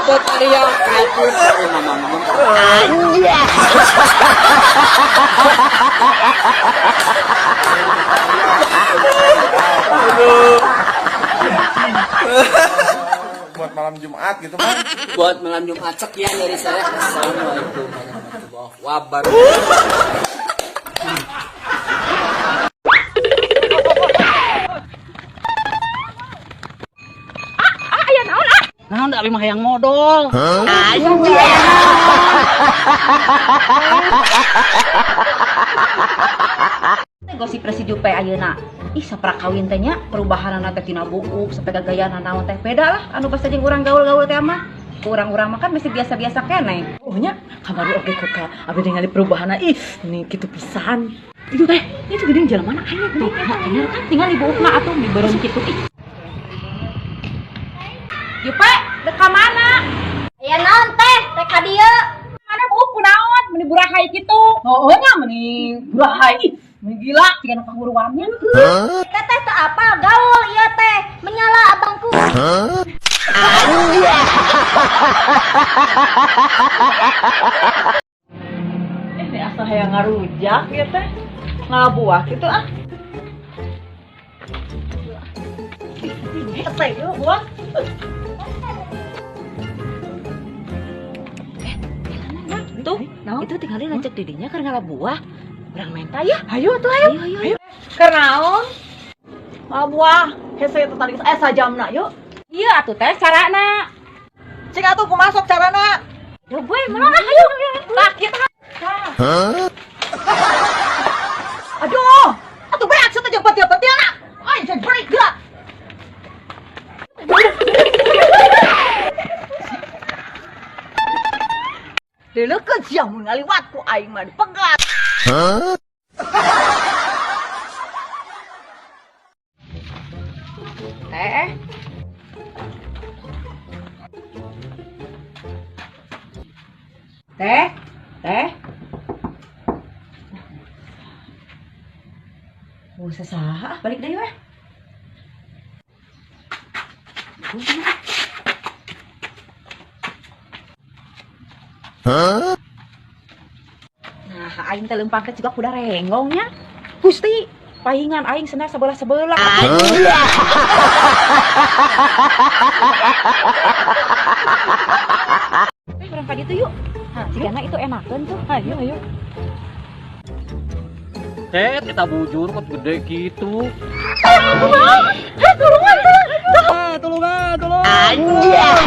buat Maria kreatif mama Anjay. Buat malam Jumat gitu kan. buat malam Jumat. Sekian dari saya. Assalamualaikum warahmatullahi wabarakatuh. Nah, ndak abi mah hayang modal. Gosip Presidium P ayeuna. Ih, sapra kawin teh nya perubahanana teh tina buuk sampai gagayanana naon teh beda lah anu pas jeung urang gaul-gaul teh mah. Urang-urang mah kan masih biasa-biasa keneh. Oh nya, kamari oge kok ka abi ningali perubahanna ih, ini kitu pisan. Itu teh, itu geuning jalan mana aya tuh. Bener kan tinggal ibuukna atuh dibeureum kitu ih. Jupe, dek ka mana? Ya naon teh, teh ka dieu. Mana buuk kunaon meni burahay kitu. Oh nya meni burahay ih, meni gila. Siga nu kahuruannya. Teh teh teu apal gaul ieu teh, menyala abangku. Ini asa hayang ngarujak ya teh. Ngabuah kitu ah. Teh yuk buah. Tuh, itu tinggalin lanjut didinya keur ngalabuah. Urang menta ya. Ayo tuh ayo. Ayo. Kernaon? Ngabuah. Hese teh tadi sajamna yuk. Iya atuh teh carana. Cik atuh kumasok carana. Ya boy, mana ayo. Lah kita. Aduh. Atuh beak teh jeung petil-petilna. Ai jangan break gak. Dileukeun sia mun ngaliwat ku aing mah dipegat. Teh. Oh, sasaha Balik deui weh. Nah, aing teh leumpang teh juga kuda renggongnya. Gusti, pahingan aing senar sebelah-sebelah. Berangkat itu yuk. Nah, cigana itu enakeun tuh. Ayo. Kita bujur kok gede gitu. Tolong. Anjay.